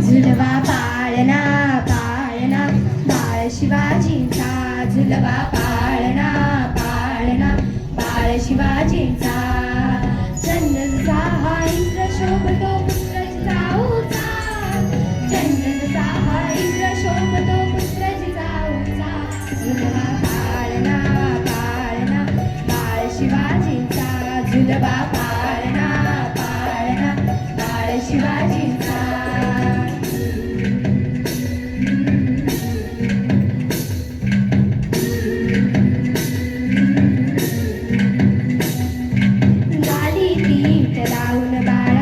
झुलवा पाळणा पाळणा बाळ शिवाजींचा झुलवा पाळणा पाळणा बाळ शिवाजींचा चंदनचा हा इंद्र शोभतो पुत्र जिजाऊचा चंदनचा हा इंद्र शोभतो पुत्र जिजाऊचा झुलवा पाळणा पाळणा बाळ शिवाजींचा झुलवा पाळणा पाळणा बाळ शिवाजींचा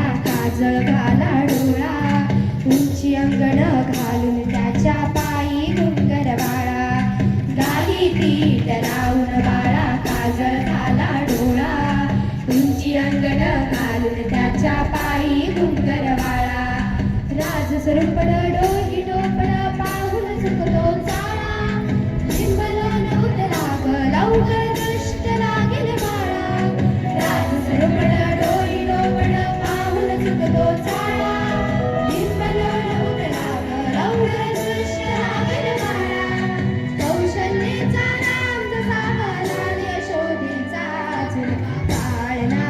घाला डोळा उंची अंगण घालून त्याच्या पायी घुंगर बाळा गाली पीठ लावून बाळा काजळ घाला डोळा उंची अंगण घालून त्याच्या पायी घुंगर बाळा राज स्वरूपड डोही डोपड पाहून चुकतो चाळा लिंबलोन उतरा ग लवकर दृष्ट लागेल बाळा राज स्वरूपड डोही डोपड पाहून चुकतो चाळा लिंबलोन उतरा ग लवकर दृष्ट लागेल बाळा कौशल्येचा नाम जसा लाल यशोधेचा झुलवा पाळणा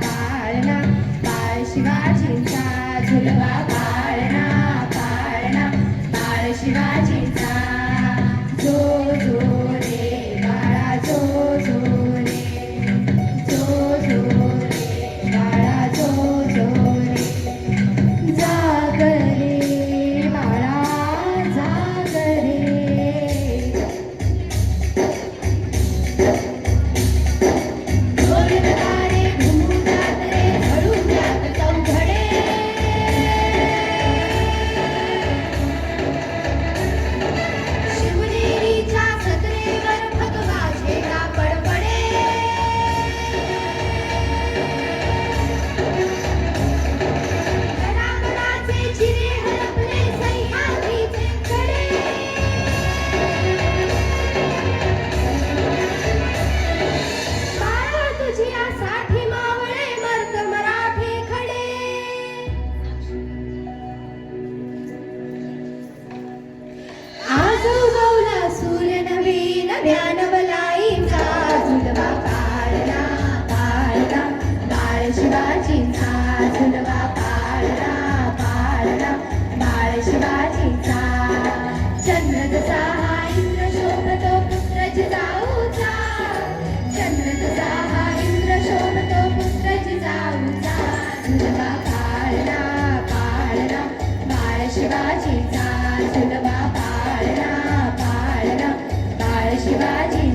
पाळणा बाळ शिवाजींचा झुलवा पाळणा पाळणा बाळ शिवाजींचा जो जो रे बाळा जो जो रे जो जो रे बाळा जो जो रे जाग रे बाळा जाग रे ढोल नगारे घुमू जात रे झळू जात चौघडे शिवनेरीच्या सदरेवर भगवाचे कापड पडे गडागडाचे चिरे हरपले सह्याद्रीचे कडे बाळा तुझ्यासाठी मावळे मर्द मराठे खडे आज उगवला सूर्य नवीन व्यानवलाईचा झुलवा पाळणा पाळणा बाळ शिवाजींचा झुलवा पाळणा पाळणा बाळ शिवाजींचा चंद्र जसा हा इंद्र शोभतो पुत्र जिजाऊचा चंद्र जसा हा इंद्र शोभतो पुत्र जिजाऊचा झुलवा पाळणा पाळणा बाळ शिवाजींचा झुलवा पाळणा पाळणा बाळ शिवाजी